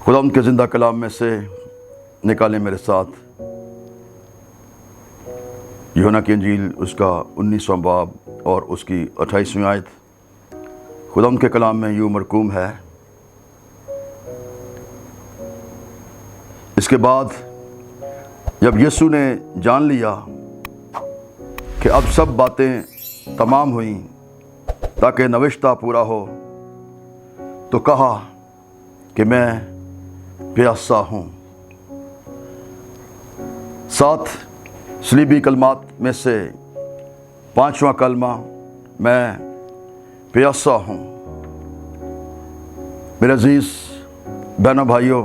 खुदा उनके ज़िंदा कलाम में से निकालें मेरे साथ यूहन्ना की इंजील उसका 19वां बाब और उसकी 28वीं आयत। खुदा उनके कलाम में यूँ मरकूम है, इसके बाद जब यीशु ने जान लिया कि अब सब बातें तमाम हुई ताकि नविश्ता पूरा हो, तो कहा कि मैं प्यासा हूँ। 7 सलीबी कलमात में से 5वां कलमा मैं प्यासा हूँ। मेरे अजीज़ बहनों भाइयों,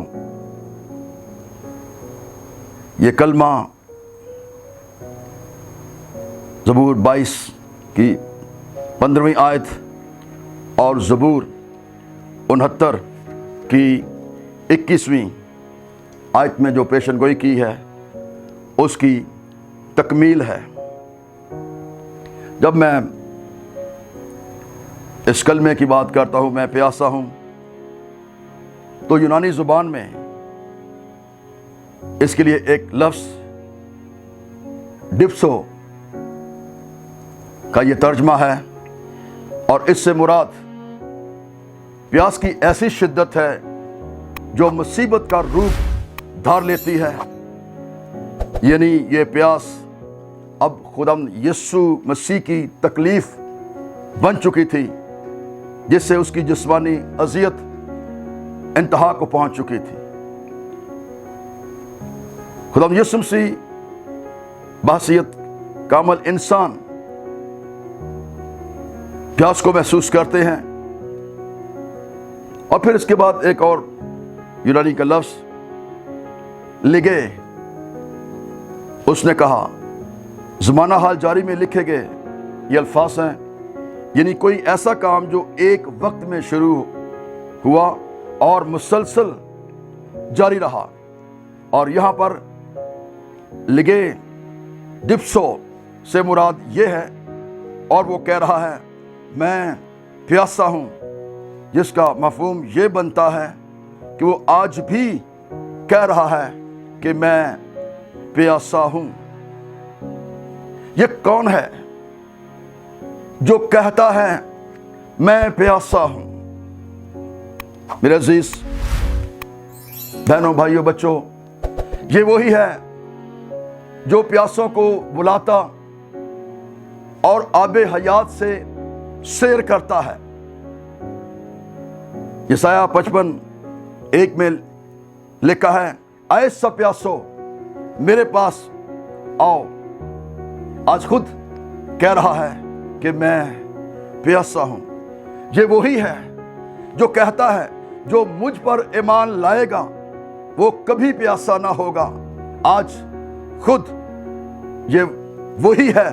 ये कलमा ज़बूर 22 की 15वीं आयत और ज़बूर 69 की 21वीं आयत में जो पेशन गोई की है उसकी तकमील है। जब मैं इस कलमे की बात करता हूँ, मैं प्यासा हूँ, तो यूनानी ज़ुबान में इसके लिए एक लफ्ज़ डिप्सो का ये तर्जमा है, और इससे मुराद प्यास की ऐसी शिद्दत है जो मुसीबत का रूप धार लेती है। यानी ये प्यास अब खुदाम यीशु मसीह की तकलीफ बन चुकी थी, जिससे उसकी जिस्मानी अज़ियत इंतहा को पहुंच चुकी थी। खुदाम यीशु मसीह बहसीयत कामल इंसान प्यास को महसूस करते हैं। और फिर इसके बाद एक और यूनानी का लफ्ज़ लिगे, उसने कहा ज़माना हाल जारी में लिखे गए ये अल्फाज हैं, यानी कोई ऐसा काम जो एक वक्त में शुरू हुआ और मुसलसल जारी रहा। और यहाँ पर लिगे डिप्सो से मुराद ये है, और वो कह रहा है मैं प्यासा हूँ, जिसका मफ़हूम ये बनता है कि वो आज भी कह रहा है कि मैं प्यासा हूँ। ये कौन है जो कहता है मैं प्यासा हूँ? मेरे अजीज बहनों भाइयों बच्चों, ये वही है जो प्यासों को बुलाता और आबे हयात से सैर करता है। यशायाह 55:1 में लिखा है, आए सब प्यासो मेरे पास आओ। आज खुद कह रहा है कि मैं प्यासा हूं। ये वही है जो कहता है जो मुझ पर ईमान लाएगा वो कभी प्यासा ना होगा। आज खुद ये वही है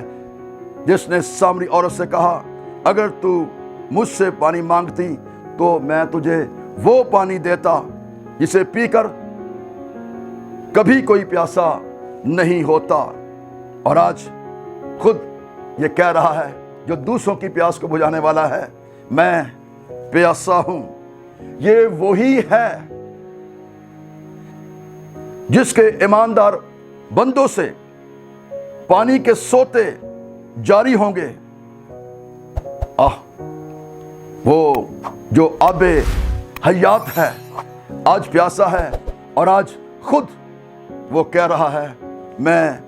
जिसने सामरी औरत से कहा, अगर तू मुझसे पानी मांगती तो मैं तुझे वो पानी देता जिसे पीकर कभी कोई प्यासा नहीं होता। और आज खुद ये कह रहा है जो दूसरों की प्यास को बुझाने वाला है, मैं प्यासा हूं। ये वही है जिसके ईमानदार बंदों से पानी के सोते जारी होंगे। वो जो आबे हयात है आज प्यासा है, और आज खुद वो कह रहा है मैं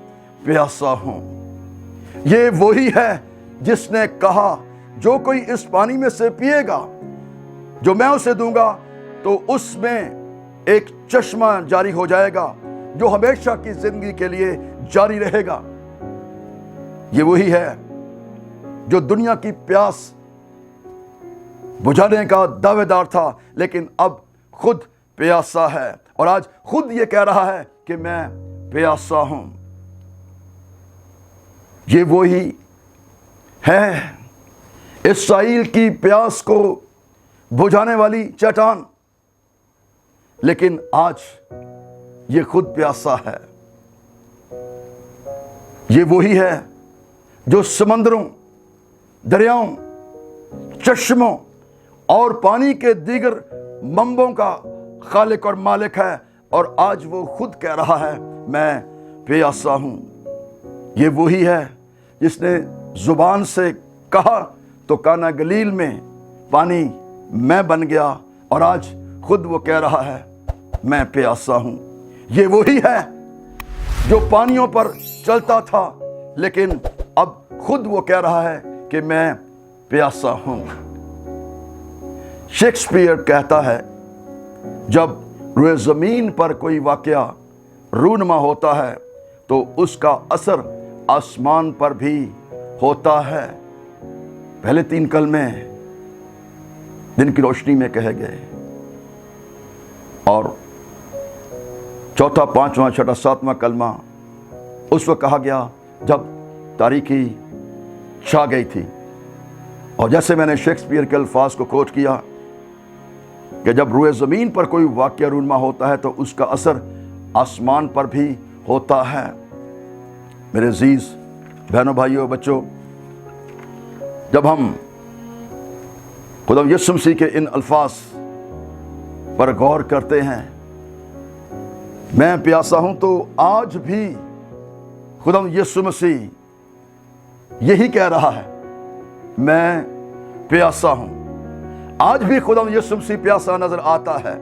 प्यासा हूं। ये वही है जिसने कहा जो कोई इस पानी में से पिएगा जो मैं उसे दूंगा तो उसमें एक चश्मा जारी हो जाएगा जो हमेशा की जिंदगी के लिए जारी रहेगा। ये वही है जो दुनिया की प्यास बुझाने का दावेदार था, लेकिन अब खुद प्यासा है, और आज खुद ये कह रहा है कि मैं प्यासा हूं। ये वही है इस्राएल की प्यास को बुझाने वाली चट्टान, लेकिन आज ये खुद प्यासा है। ये वही है जो समंदरों, दरियाओं, चश्मों और पानी के दीगर मंबों का खालिक और मालिक है, और आज वो खुद कह रहा है मैं प्यासा हूं। ये वही है जिसने जुबान से कहा तो काना गलील में पानी मैं बन गया, और आज खुद वो कह रहा है मैं प्यासा हूं। ये वही है जो पानियों पर चलता था, लेकिन अब खुद वो कह रहा है कि मैं प्यासा हूं। शेक्सपियर कहता है, जब रुए जमीन पर कोई वाकया रूनमा होता है तो उसका असर आसमान पर भी होता है। पहले 3 कलमे दिन की रोशनी में कहे गए, और चौथा, 5वां, 6वां, 7वां कलमा उस वक्त कहा गया जब तारीकी छा गई थी। और जैसे मैंने शेक्सपियर के अल्फाज को कोट किया कि जब रुए ज़मीन पर कोई वाक़या रूनमा होता है तो उसका असर आसमान पर भी होता है। मेरे अजीज़ बहनों, भाइयों, बच्चों, जब हम खुदा यीशु मसीह के इन अल्फाज पर गौर करते हैं, मैं प्यासा हूं, तो आज भी खुदा यीशु मसीह यही कह रहा है, मैं प्यासा हूं। आज भी खुदा यीशु मसीह प्यासा नजर आता है।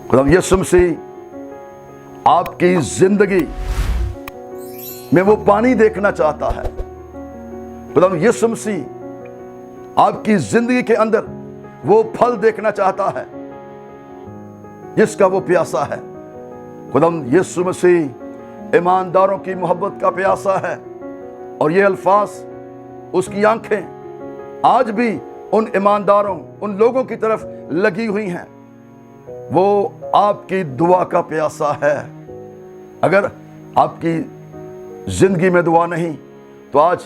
खुदा यीशु मसीह आपकी जिंदगी में वो पानी देखना चाहता है। खुदा यीशु मसीह आपकी जिंदगी के अंदर वो फल देखना चाहता है जिसका वो प्यासा है। खुदा यीशु मसीह ईमानदारों की मोहब्बत का प्यासा है, और ये अल्फाज, उसकी आंखें आज भी उन ईमानदारों, उन लोगों की तरफ लगी हुई हैं। वो आपकी दुआ का प्यासा है। अगर आपकी जिंदगी में दुआ नहीं तो आज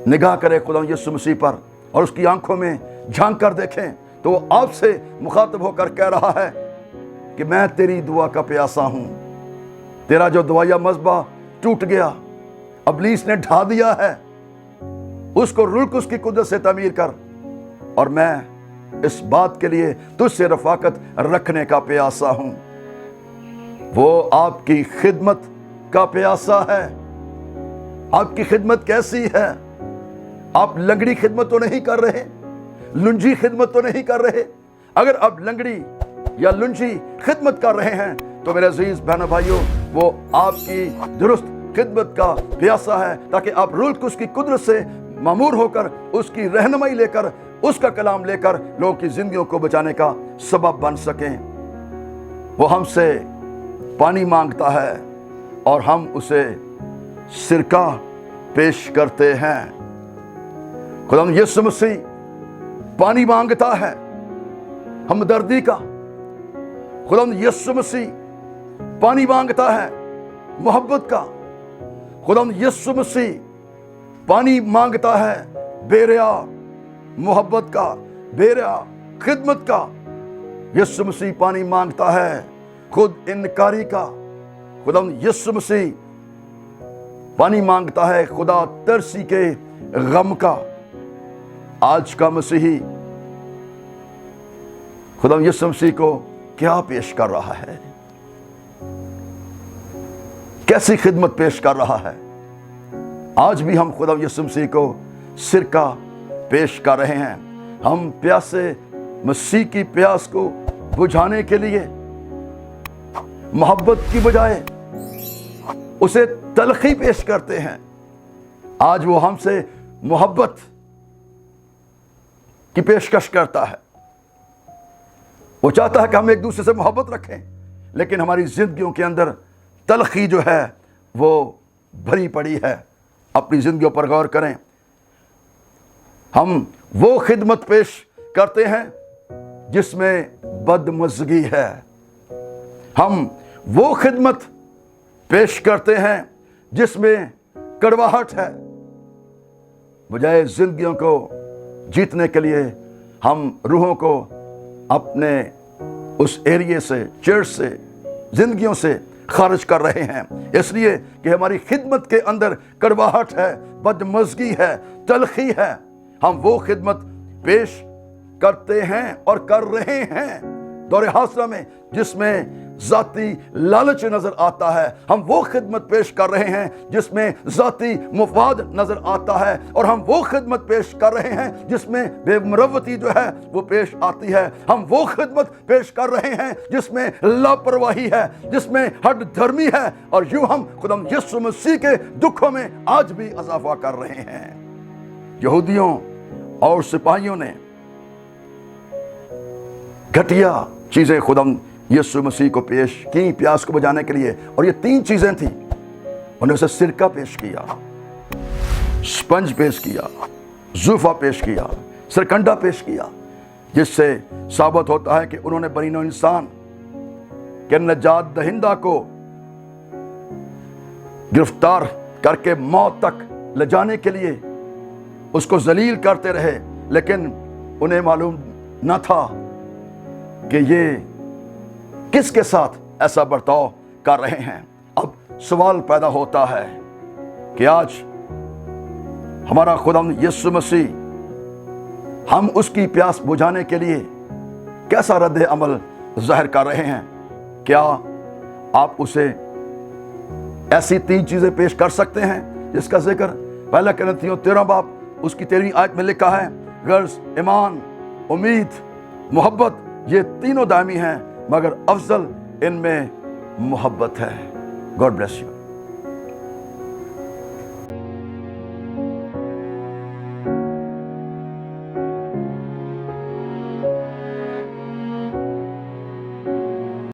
निगाह करें खुदा यीशु मसीह पर और उसकी आंखों में झांक कर देखें, तो वो आपसे मुखातब होकर कह रहा है कि मैं तेरी दुआ का प्यासा हूं। तेरा जो दुआया मज़बा टूट गया, इब्लीस ने ढा दिया है, उसको रुक उसकी कुदरत से तामीर कर, और मैं इस बात के लिए तुझसे रफाकत रखने का प्यासा हूं। वो आपकी खिदमत का प्यासा है। आपकी खिदमत कैसी है? आप लंगड़ी खिदमत तो नहीं कर रहे, लुंजी खिदमत तो नहीं कर रहे। अगर आप लंगड़ी या लुंजी खिदमत कर रहे हैं तो मेरे अजीज बहनों भाइयों, वो आपकी दुरुस्त खिदमत का प्यासा है, ताकि आप रुल्क उसकी कुदरत से मामूर होकर, उसकी रहनुमाई लेकर, उसका कलाम लेकर लोगों की जिंदगियों को बचाने का सबब बन सकें। वो हमसे पानी मांगता है और हम उसे सिरका पेश करते हैं। खुदा यीशु मसीह पानी मांगता है हमदर्दी का। खुदा यीशु मसीह पानी मांगता है मोहब्बत का। खुदा यीशु मसीह पानी मांगता है बेरिया मोहब्बत का, बेरिया खिदमत का। यीशु मसीह पानी मांगता है खुद इनकारी का। खुदा यीशु मसीह पानी मांगता है खुदा तरसी के गम का। आज का मसीही खुदा यीशु मसीह को क्या पेश कर रहा है? कैसी खिदमत पेश कर रहा है? आज भी हम खुदा यीशु मसीह को सिरका पेश कर रहे हैं। हम प्यासे मसीह की प्यास को बुझाने के लिए मोहब्बत की बजाय उसे तलखी पेश करते हैं। आज वो हमसे मोहब्बत की पेशकश करता है। वो चाहता है कि हम एक दूसरे से मोहब्बत रखें, लेकिन हमारी जिंदगियों के अंदर तलखी जो है वो भरी पड़ी है। अपनी जिंदगियों पर गौर करें। हम वो खिदमत पेश करते हैं जिसमें बदमज़गी है। हम वो खिदमत पेश करते हैं जिसमें कड़वाहट है। बजाय जिंदगियों को जीतने के लिए हम रूहों को अपने उस एरिए से, चर्च से, जिंदगियों से खारिज कर रहे हैं, इसलिए कि हमारी खिदमत के अंदर कड़वाहट है, बदमज़गी है, तलखी है। हम वो खिदमत पेश کرتے ہیں اور کر رہے ہیں دور حاصلہ میں، جس میں ذاتی لالچ نظر آتا ہے، ہم وہ خدمت پیش کر رہے ہیں جس میں ذاتی مفاد نظر آتا ہے، اور ہم وہ خدمت پیش کر رہے ہیں جس میں بے مروتی جو ہے وہ پیش آتی ہے، ہم وہ خدمت پیش کر رہے ہیں جس میں لاپرواہی ہے، جس میں ہٹ دھرمی ہے، اور یوں ہم خدا یسوع مسیح کے دکھوں میں آج بھی اضافہ کر رہے ہیں۔ یہودیوں اور سپاہیوں نے گھٹیا چیزیں خدا یسوع مسیح کو پیش کی پیاس کو بجانے کے لیے، اور یہ 3 چیزیں تھیں۔ انہوں نے اسے سرکہ پیش کیا، سپنج پیش کیا، زوفہ پیش کیا، سرکنڈا پیش کیا، جس سے ثابت ہوتا ہے کہ انہوں نے بنی نوع انسان کے نجات دہندہ کو گرفتار کر کے موت تک لے جانے کے لیے اس کو ذلیل کرتے رہے، لیکن انہیں معلوم نہ تھا کہ یہ کس کے ساتھ ایسا برتاؤ کر رہے ہیں۔ اب سوال پیدا ہوتا ہے کہ آج ہمارا خدا یسوع مسیح، ہم اس کی پیاس بجھانے کے لیے کیسا رد عمل ظاہر کر رہے ہیں؟ کیا آپ اسے ایسی 3 چیزیں پیش کر سکتے ہیں جس کا ذکر پہلا کرنتھیوں 13 باب اس کی 13ویں آیت میں لکھا ہے؟ غرض ایمان، امید، محبت، یہ تینوں دائمی ہیں، مگر افضل ان میں محبت ہے۔ God bless you.